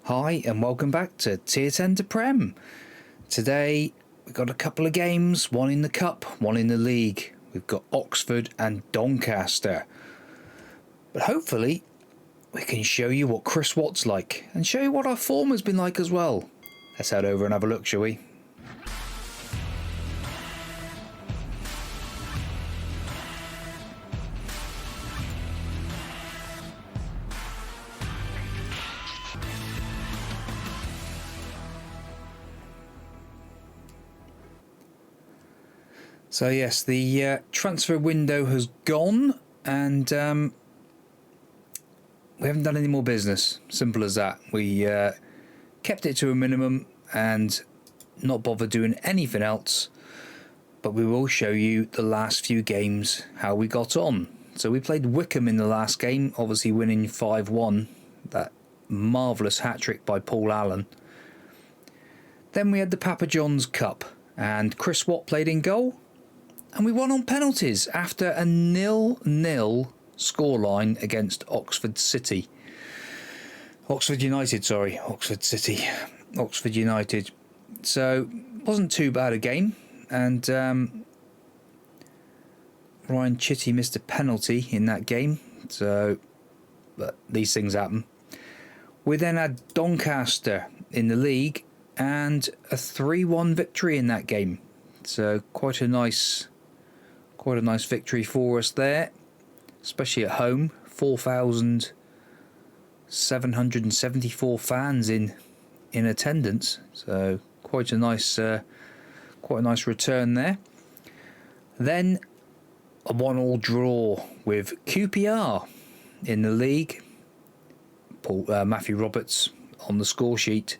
Hi and welcome back to Tier 10 to Prem. Today we've got a couple of games, one in the Cup, one in the League. We've got Oxford and Doncaster. But hopefully we can show you what Chris Watt's like and show you what our form has been like as well. Let's head over and have a look, shall we? So yes, the transfer window has gone and we haven't done any more business. Simple as that. We kept it to a minimum and not bothered doing anything else. But we will show you the last few games, how we got on. So we played Wickham in the last game, obviously winning 5-1. That marvellous hat-trick by Paul Allen. Then we had the Papa John's Cup and Chris Watt played in goal. And we won on penalties after a 0-0 scoreline against Oxford City. Oxford United, sorry. Oxford City. Oxford United. So, wasn't too bad a game. And Ryan Chitty missed a penalty in that game. So, but these things happen. We then had Doncaster in the league and a 3-1 victory in that game. So, quite a nice victory for us there, especially at home. 4,774 fans in attendance, so quite a nice return there. Then a 1-1 draw with QPR in the league. Matthew Roberts on the score sheet,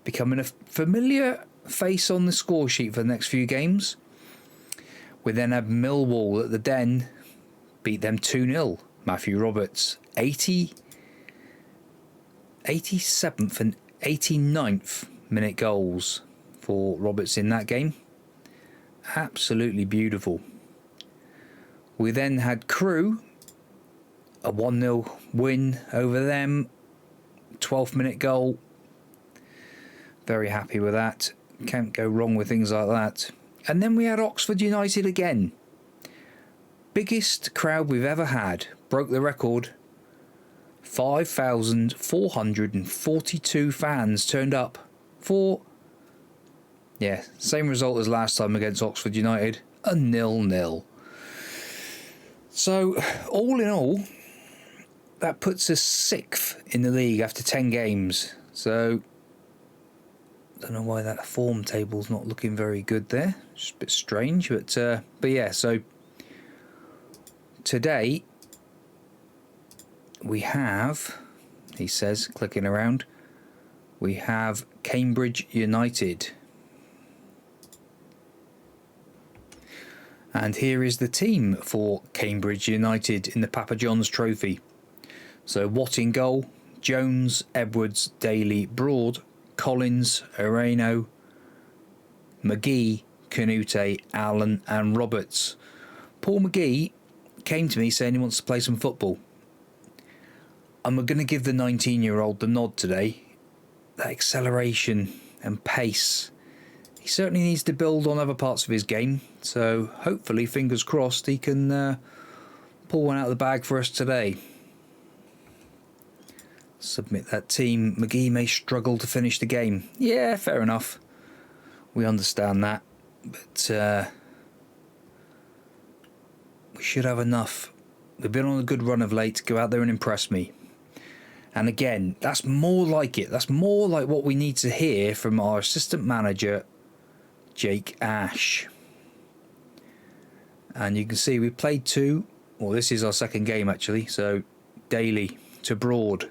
becoming a familiar face on the score sheet for the next few games. We then had Millwall at the Den, beat them 2-0. Matthew Roberts, 87th and 89th minute goals for Roberts in that game. Absolutely beautiful. We then had Crewe, a 1-0 win over them, 12th minute goal. Very happy with that. Can't go wrong with things like that. And then we had Oxford United again. Biggest crowd we've ever had. Broke the record. 5,442 fans turned up for, same result as last time against Oxford United. A 0-0. So, all in all, that puts us 6th in the league after 10 games. So, don't know why that form table's not looking very good there. Just a bit strange, but yeah. So today we have, he says, clicking around, we have Cambridge United, and here is the team for Cambridge United in the Papa John's Trophy. So Watt in goal, Jones, Edwards, Daly, Broad, Collins, Areno, McGee, Canute, Allen and Roberts. Paul McGee came to me saying he wants to play some football. I'm going to give the 19-year-old the nod today. That acceleration and pace. He certainly needs to build on other parts of his game. So hopefully, fingers crossed, he can pull one out of the bag for us today. Submit that team. McGee may struggle to finish the game. Yeah, fair enough. We understand that. But we should have enough. We've been on a good run of late. Go out there and impress me. And again, that's more like it. That's more like what we need to hear from our assistant manager, Jake Ash. And you can see we played 2. Well, this is our second game actually. So Daly to Broad.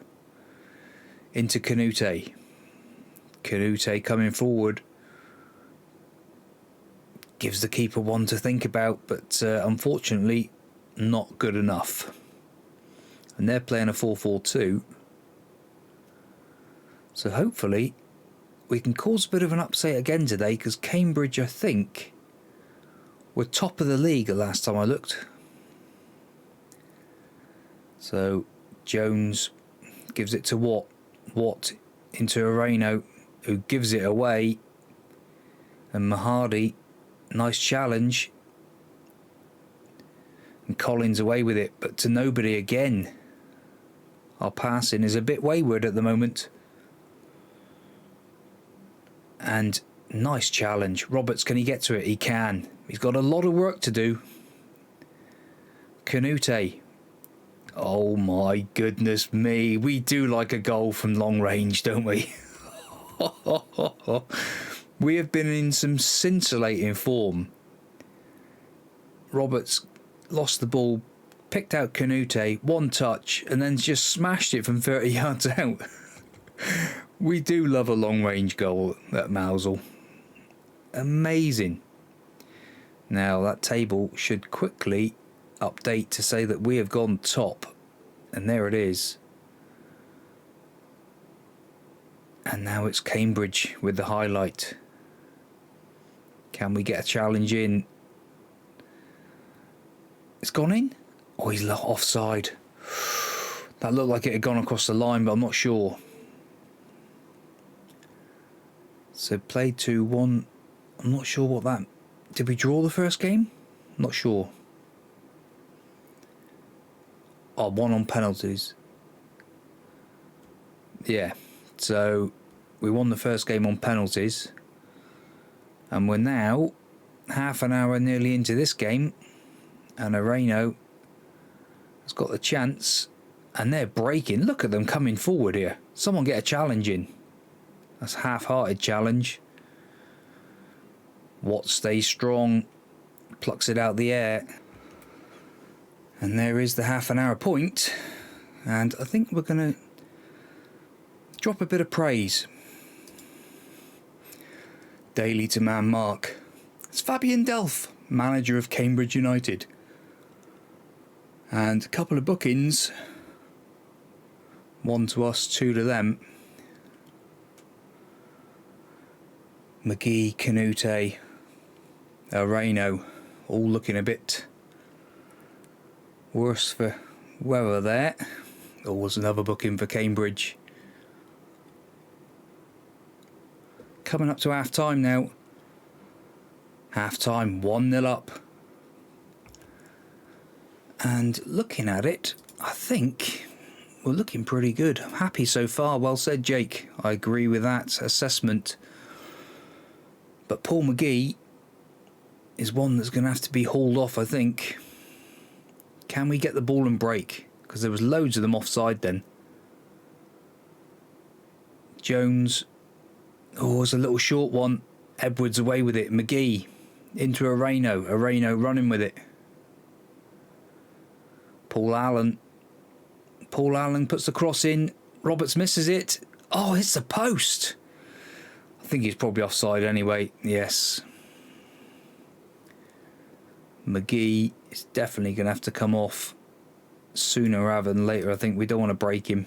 Into Canute. Canute coming forward. Gives the keeper one to think about, but unfortunately not good enough. And they're playing a 4-4-2. So hopefully we can cause a bit of an upset again today, because Cambridge, I think, were top of the league the last time I looked. So Jones gives it to Watt. Watt into Areno, who gives it away. And Mahadi, nice challenge. And Collins away with it, but to nobody again. Our passing is a bit wayward at the moment. And nice challenge. Roberts, can he get to it? He can. He's got a lot of work to do. Canute. Oh my goodness me. We do like a goal from long range, don't we? We have been in some scintillating form. Roberts lost the ball, picked out Canute, one touch, and then just smashed it from 30 yards out. We do love a long range goal at Mousehole. Amazing. Now that table should quickly update to say that we have gone top, and there it is. And now it's Cambridge with the highlight. Can we get a challenge in? It's gone in? Oh, he's offside. That looked like it had gone across the line, but I'm not sure. So play 2-1. I'm not sure what that... Did we draw the first game? Not sure. Oh, 1 on penalties. Yeah. So we won the first game on penalties. And we're now half an hour nearly into this game. And Areno has got the chance. And they're breaking. Look at them coming forward here. Someone get a challenge in. That's half-hearted challenge. Watt stays strong. Plucks it out the air. And there is the half an hour point. And I think we're going to drop a bit of praise. Daily to man mark. It's Fabian Delph, manager of Cambridge United. And a couple of bookings. 1 to us, 2 to them. McGee, Canute, Areno, all looking a bit worse for weather there. There was another booking for Cambridge. Coming up to half time now. Half time, 1-0 up. And looking at it, I think we're looking pretty good. I'm happy so far. Well said, Jake. I agree with that assessment. But Paul McGee is one that's going to have to be hauled off, I think. Can we get the ball and break? Because there was loads of them offside then. Jones. Oh, it's a little short one. Edwards away with it. McGee into Areno. Areno running with it. Paul Allen. Paul Allen puts the cross in. Roberts misses it. Oh, it's the post. I think he's probably offside anyway. Yes. McGee is definitely going to have to come off sooner rather than later. I think we don't want to break him.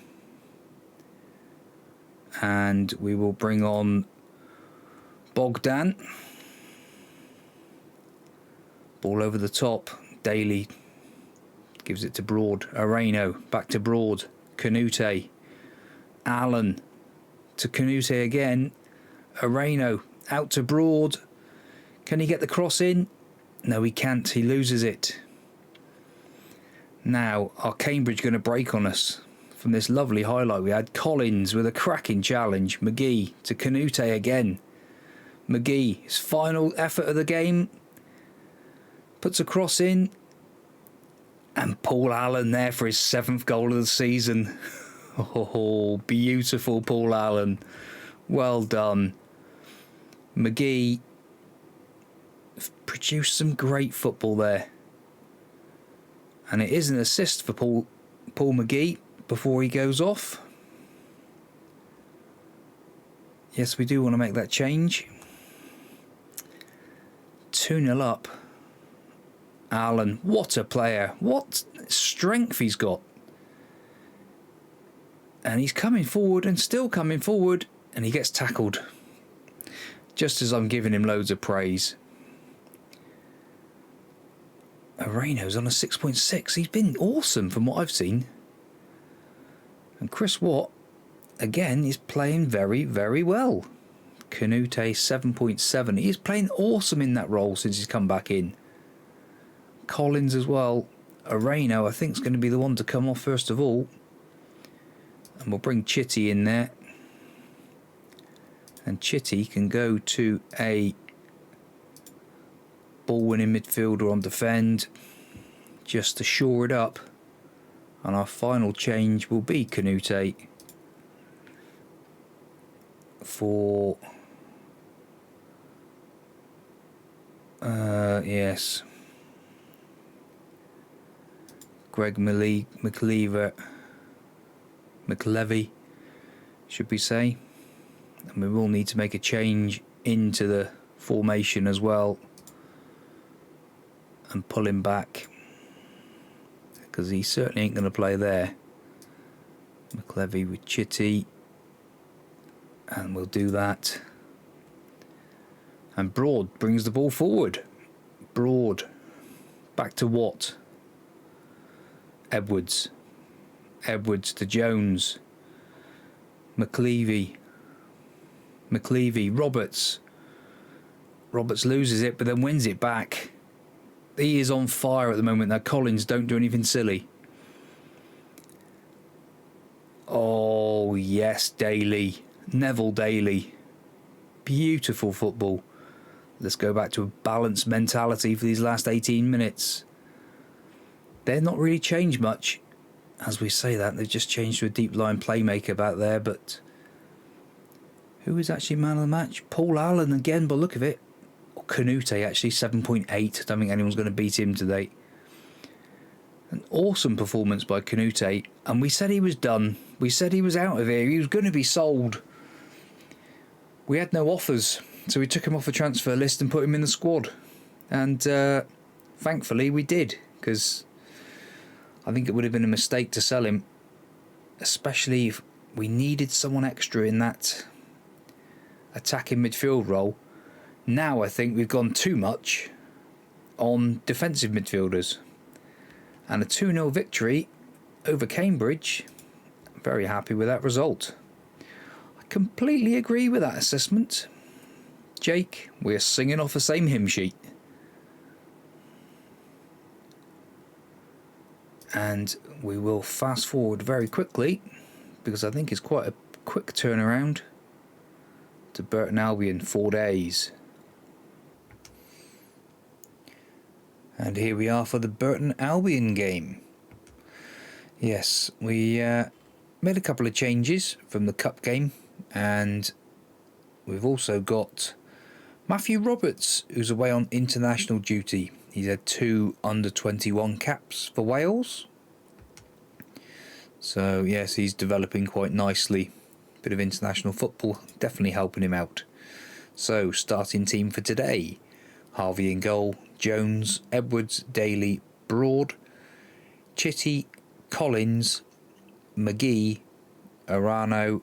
And we will bring on Bogdan. Ball over the top. Daly gives it to Broad. Areno back to Broad. Canute. Allen to Canute again. Areno out to Broad. Can he get the cross in? No, he can't. He loses it. Now, are Cambridge going to break on us? From this lovely highlight we had, Collins with a cracking challenge. McGee to Canute again. McGee, his final effort of the game. Puts a cross in. And Paul Allen there for his 7th goal of the season. Oh, beautiful Paul Allen. Well done. McGee produced some great football there. And it is an assist for Paul McGee before he goes off. Yes, we do want to make that change. 2-0 up. Allen, what a player. What strength he's got. And he's coming forward and still coming forward. And he gets tackled. Just as I'm giving him loads of praise. Areno's on a 6.6. He's been awesome from what I've seen. And Chris Watt again, is playing very, very well. Canute 7.7. He's playing awesome in that role since he's come back in. Collins as well. Areno, I think, is going to be the one to come off first of all. And we'll bring Chitty in there. And Chitty can go to a ball-winning midfielder on defend, just to shore it up. And our final change will be Canute for... yes. Greg McLevy, should we say. And we will need to make a change into the formation as well. And pull him back. Because he certainly ain't going to play there. McLevy with Chitty. And we'll do that. And Broad brings the ball forward. Broad. Back to Watt. Edwards. Edwards to Jones. McLevy. Roberts. Roberts loses it but then wins it back. He is on fire at the moment. Now Collins, don't do anything silly. Oh yes, Daly. Neville Daly. Beautiful football. Let's go back to a balanced mentality for these last 18 minutes. They're not really changed much. As we say that, they've just changed to a deep line playmaker back there, but who is actually man of the match? Paul Allen again, by the look of it. Or Canute, actually, 7.8. I don't think anyone's going to beat him today. An awesome performance by Canute. And we said he was done. We said he was out of here. He was going to be sold. We had no offers, so we took him off the transfer list and put him in the squad. And thankfully we did, because I think it would have been a mistake to sell him, especially if we needed someone extra in that attacking midfield role. Now I think we've gone too much on defensive midfielders. And a 2-0 victory over Cambridge. Very happy with that result. I completely agree with that assessment. Jake, we're singing off the same hymn sheet. And we will fast forward very quickly, because I think it's quite a quick turnaround, to Burton Albion, 4 days. And here we are for the Burton Albion game. Yes, we made a couple of changes from the cup game, and we've also got Matthew Roberts, who's away on international duty. He's had 2 under-21 caps for Wales. So yes, he's developing quite nicely. Bit of international football, definitely helping him out. So, starting team for today. Harvey in goal, Jones, Edwards, Daly, Broad, Chitty, Collins, McGee, Arano,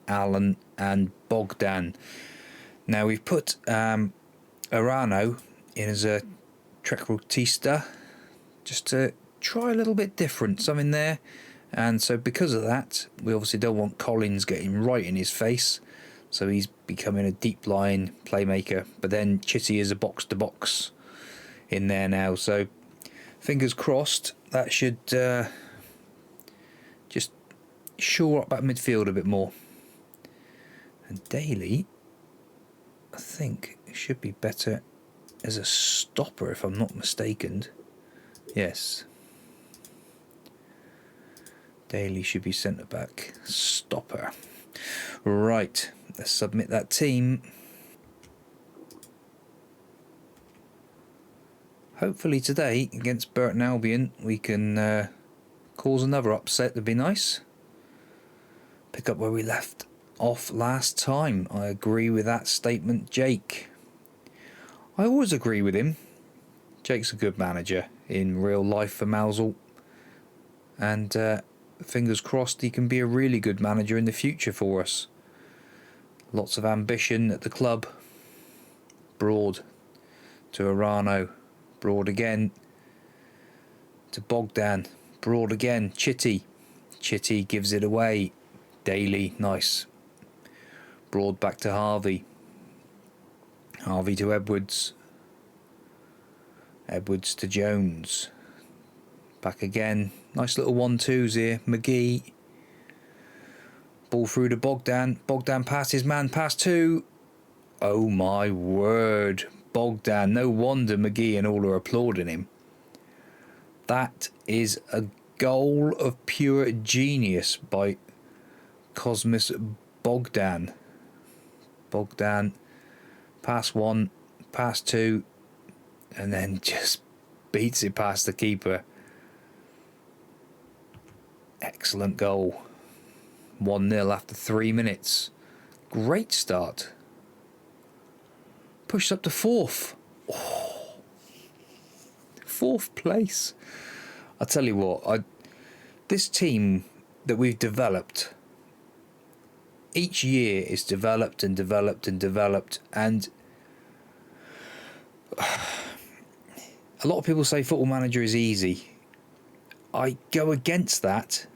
Allen and Bogdan. Now we've put Arano in as a trequartista, just to try a little bit different, something there. And so because of that, we obviously don't want Collins getting right in his face. So he's becoming a deep line playmaker. But then Chitty is a box-to-box in there now. So fingers crossed, that should just shore up that midfield a bit more. And Daly, I think, should be better as a stopper, if I'm not mistaken. Yes. Daly should be centre back stopper. Right, let's submit that team. Hopefully today against Burton Albion we can cause another upset. That'd be nice. Pick up where we left off last time. I agree with that statement, Jake. I always agree with him. Jake's a good manager in real life for Mousehole, and fingers crossed he can be a really good manager in the future for us. Lots of ambition at the club. Broad to Arano. Broad again to Bogdan. Broad again. Chitty. Chitty gives it away. Daly, nice. Broad back to Harvey. Harvey to Edwards. Edwards to Jones. Back again. Nice little 1-2s here. McGee. Ball through to Bogdan. Bogdan past his man. Past two. Oh my word. Bogdan. No wonder McGee and all are applauding him. That is a goal of pure genius by Cosmas Bogdan. Bogdan. Pass one. Pass two. And then just beats it past the keeper. Excellent goal. 1-0 after 3 minutes. Great start. Pushed up to fourth. Oh, fourth place. I tell you what, this team that we've developed, each year is developed and developed and developed, and a lot of people say Football Manager is easy. I go against that.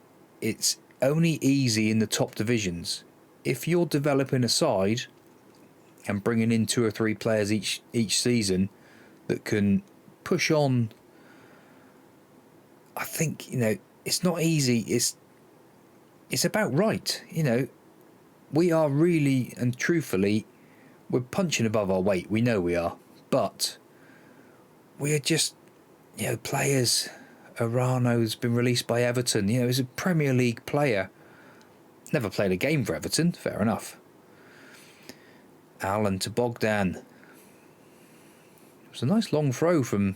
It's only easy in the top divisions. If you're developing a side and bringing in 2 or 3 players each season that can push on, I think, it's not easy. It's about right. We are really and truthfully, we're punching above our weight. We know we are, but we are just, players. Arano's been released by Everton. He's a Premier League player. Never played a game for Everton. Fair enough. Allen to Bogdan. It was a nice long throw from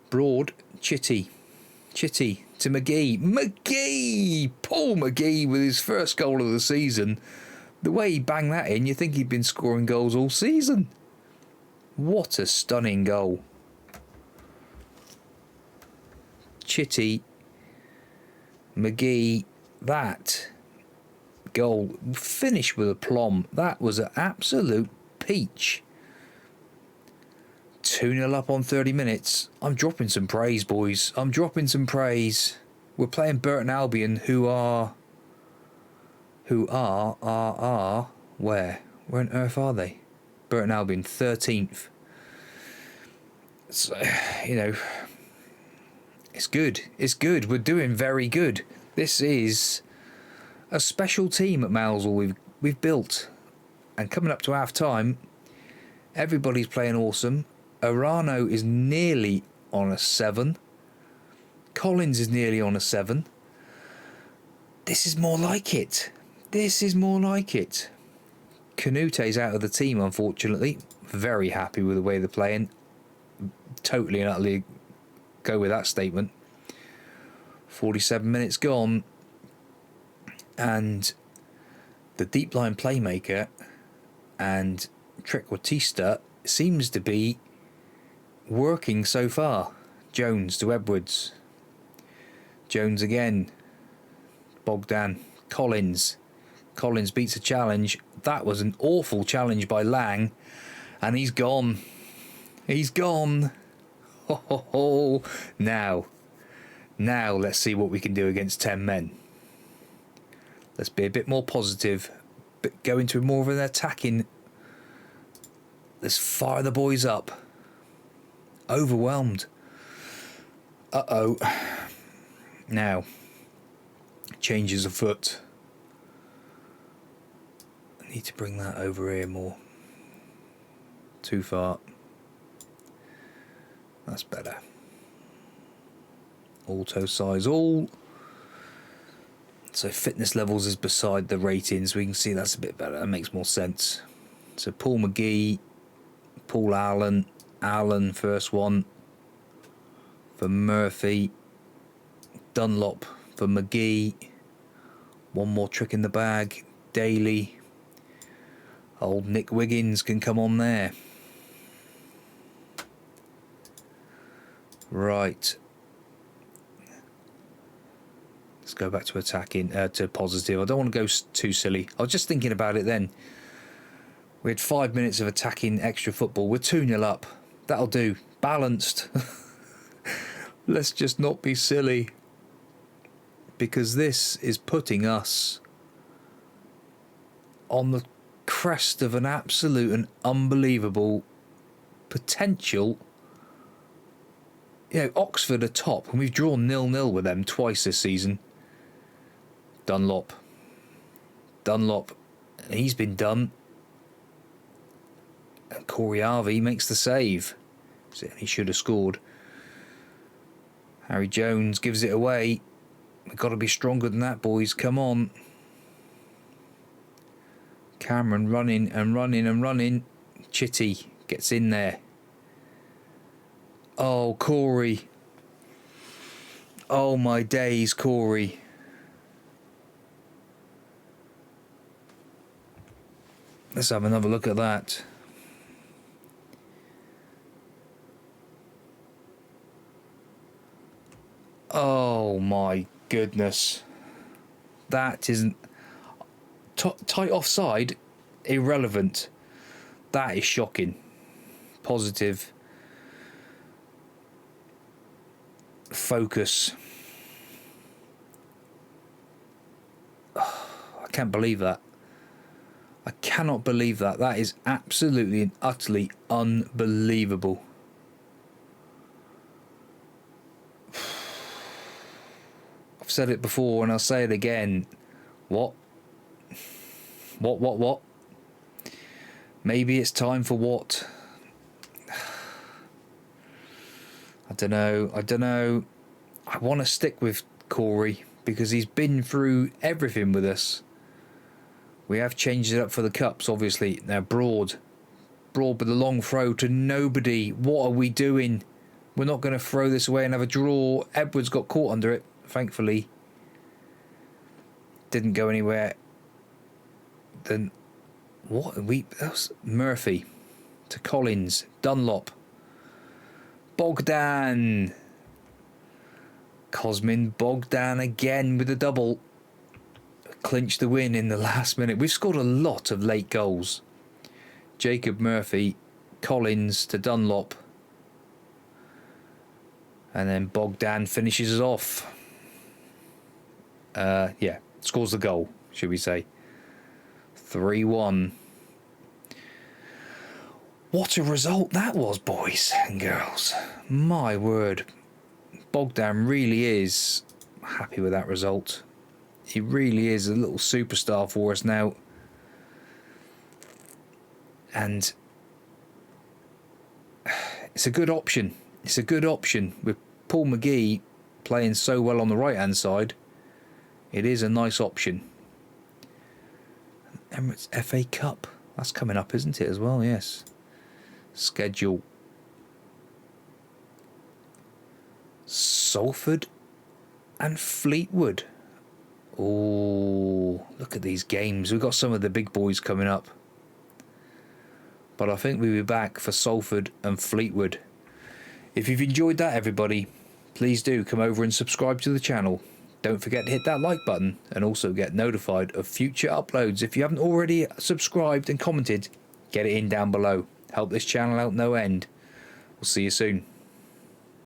Broad. Chitty to McGee. Paul McGee with his first goal of the season. The way he banged that in, you think he'd been scoring goals all season. What a stunning goal. Chitty, McGee, that goal finished with aplomb. That was an absolute peach. 2-0 up on 30 minutes. I'm dropping some praise, boys. I'm dropping some praise. We're playing Burton Albion, who are where? Where on earth are they? Burton Albion, 13th. So, it's good. It's good. We're doing very good. This is a special team at Mousehole we've built. And coming up to half time, everybody's playing awesome. Arano is nearly on a 7. Collins is nearly on a 7. This is more like it. Canute's out of the team, unfortunately. Very happy with the way they're playing. Totally and utterly go with that statement. 47 minutes gone, and the deep line playmaker and Trequartista seems to be working so far. Jones to Edwards. Jones again. Bogdan. Collins beats a challenge. That was an awful challenge by Lang, and he's gone. Now let's see what we can do against 10 men. Let's be a bit more positive, but go into more of an attacking. Let's fire the boys up. Overwhelmed. Now, changes afoot. I need to bring that over here more. Too far. That's better. Auto size all. So fitness levels is beside the ratings. We can see that's a bit better. That makes more sense. So Paul McGee, Paul Allen first one for Murphy, Dunlop for McGee. One more trick in the bag. Daly. Old Nick Wiggins can come on there. Right. Let's go back to attacking, to positive. I don't want to go too silly. I was just thinking about it then. We had 5 minutes of attacking extra football. We're 2-0 up. That'll do. Balanced. Let's just not be silly. Because this is putting us on the crest of an absolute and unbelievable potential. You know, Oxford are top, and we've drawn 0-0 with them twice this season. Dunlop, he's been done. And Corey Harvey makes the save. He should have scored. Harry Jones gives it away. We've got to be stronger than that, boys. Come on. Cameron running and running and running. Chitty gets in there. Oh, Corey. Oh, my days, Corey. Let's have another look at that. Oh my goodness. That isn't... tight offside, irrelevant. That is shocking. Positive. Focus. I can't believe that. I cannot believe that. That is absolutely and utterly unbelievable. I've said it before and I'll say it again. What? Maybe it's time for what? I don't know. I want to stick with Corey because he's been through everything with us. We have changed it up for the cups, obviously. Now Broad with a long throw to nobody. What are we doing? We're not going to throw this away and have a draw. Edwards got caught under it, thankfully. Didn't go anywhere. Then what? That was Murphy to Collins. Dunlop. Bogdan. Cosmin Bogdan again with a double. Clinched the win in the last minute. We've scored a lot of late goals. Jacob Murphy, Collins to Dunlop. And then Bogdan finishes us off. Scores the goal, should we say. 3-1. What a result that was, boys and girls. My word. Bogdan really is happy with that result. He really is a little superstar for us now. And it's a good option. It's a good option. With Paul McGee playing so well on the right-hand side, it is a nice option. Emirates FA Cup. That's coming up, isn't it, as well? Yes. Schedule. Salford and Fleetwood. Oh, look at these games. We've got some of the big boys coming up. But I think we'll be back for Salford and Fleetwood. If you've enjoyed that, everybody, please do come over and subscribe to the channel. Don't forget to hit that like button and also get notified of future uploads. If you haven't already subscribed and commented, get it in down below. Help this channel out no end. We'll see you soon.